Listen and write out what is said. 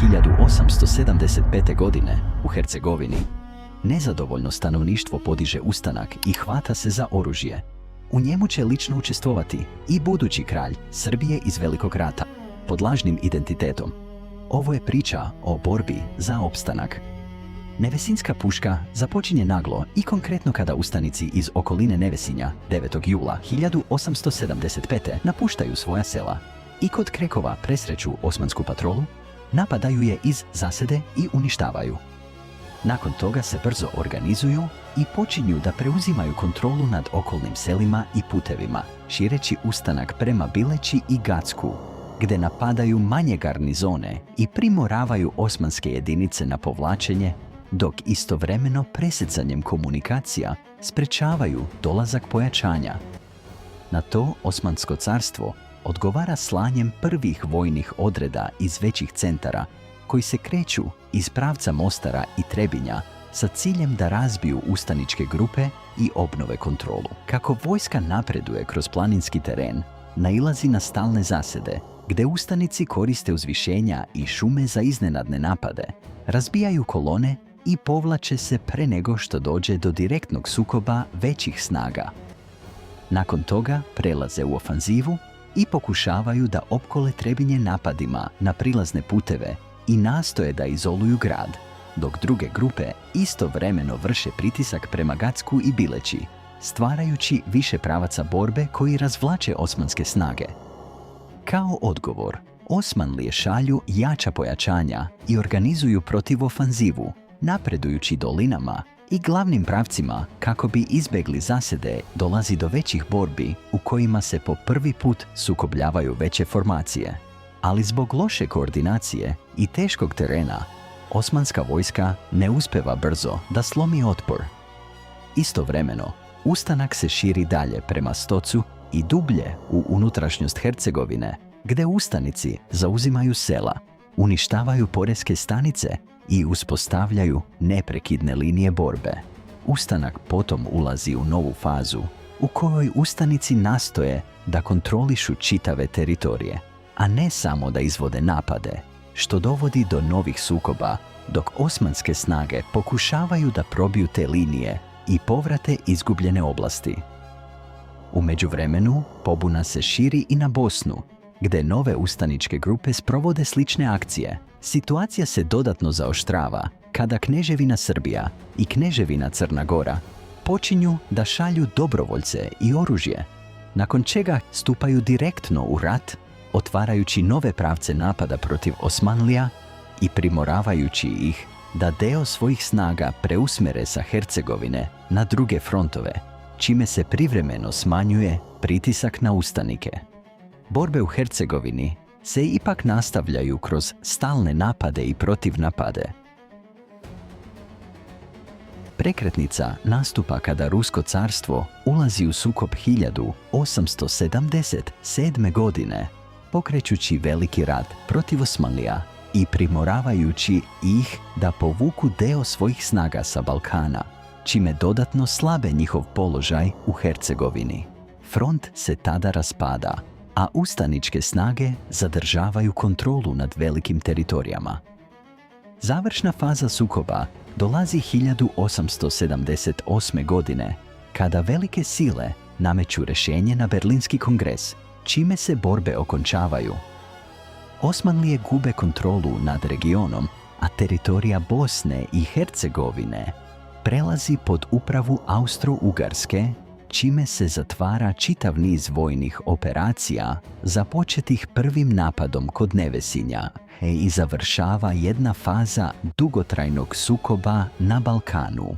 1875. godine u Hercegovini. Nezadovoljno stanovništvo podiže ustanak i hvata se za oružje. U njemu će lično učestvovati i budući kralj Srbije iz Velikog rata pod lažnim identitetom. Ovo je priča o borbi za opstanak. Nevesinjska puška započinje naglo i konkretno kada ustanici iz okoline Nevesinja 9. jula 1875. napuštaju svoja sela i kod Krekova presreću osmansku patrolu, napadaju je iz zasede i uništavaju. Nakon toga se brzo organizuju i počinju da preuzimaju kontrolu nad okolnim selima i putevima, šireći ustanak prema Bileći i Gacku, gde napadaju manje garnizone i primoravaju osmanske jedinice na povlačenje, dok istovremeno presecanjem komunikacija sprečavaju dolazak pojačanja. Na to Osmansko carstvo odgovara slanjem prvih vojnih odreda iz većih centara koji se kreću iz pravca Mostara i Trebinja sa ciljem da razbiju ustaničke grupe i obnove kontrolu. Kako vojska napreduje kroz planinski teren, nailazi na stalne zasede, gde ustanici koriste uzvišenja i šume za iznenadne napade, razbijaju kolone i povlače se pre nego što dođe do direktnog sukoba većih snaga. Nakon toga prelaze u ofanzivu i pokušavaju da opkole Trebinje napadima na prilazne puteve i nastoje da izoluju grad, dok druge grupe istovremeno vrše pritisak prema Gacku i Bileći, stvarajući više pravaca borbe koji razvlače osmanske snage. Kao odgovor, Osmanlije šalju jača pojačanja i organizuju protivofanzivu, napredujući dolinama i glavnim pravcima kako bi izbegli zasede. Dolazi do većih borbi u kojima se po prvi put sukobljavaju veće formacije. Ali zbog loše koordinacije i teškog terena, osmanska vojska ne uspeva brzo da slomi otpor. Istovremeno, ustanak se širi dalje prema Stocu i dublje u unutrašnjost Hercegovine, gde ustanici zauzimaju sela, uništavaju poreske stanice i uspostavljaju neprekidne linije borbe. Ustanak potom ulazi u novu fazu u kojoj ustanici nastoje da kontrolišu čitave teritorije, a ne samo da izvode napade, što dovodi do novih sukoba, dok osmanske snage pokušavaju da probiju te linije i povrate izgubljene oblasti. U međuvremenu, pobuna se širi i na Bosnu, gde nove ustaničke grupe sprovode slične akcije. Situacija se dodatno zaoštrava kada Kneževina Srbija i Kneževina Crna Gora počinju da šalju dobrovoljce i oružje, nakon čega stupaju direktno u rat, otvarajući nove pravce napada protiv Osmanlija i primoravajući ih da deo svojih snaga preusmere sa Hercegovine na druge frontove, čime se privremeno smanjuje pritisak na ustanike. Borbe u Hercegovini se ipak nastavljaju kroz stalne napade i protivnapade. Prekretnica nastupa kada Rusko carstvo ulazi u sukob 1877. godine, pokrećući veliki rat protiv Osmanlija i primoravajući ih da povuku deo svojih snaga sa Balkana, čime dodatno slabe njihov položaj u Hercegovini. Front se tada raspada, a ustaničke snage zadržavaju kontrolu nad velikim teritorijama. Završna faza sukoba dolazi 1878. godine, kada velike sile nameću rešenje na Berlinski kongres, čime se borbe okončavaju. Osmanlije gube kontrolu nad regionom, a teritorija Bosne i Hercegovine prelazi pod upravu Austro-Ugarske, čime se zatvara čitav niz vojnih operacija započetih prvim napadom kod Nevesinja i završava jedna faza dugotrajnog sukoba na Balkanu.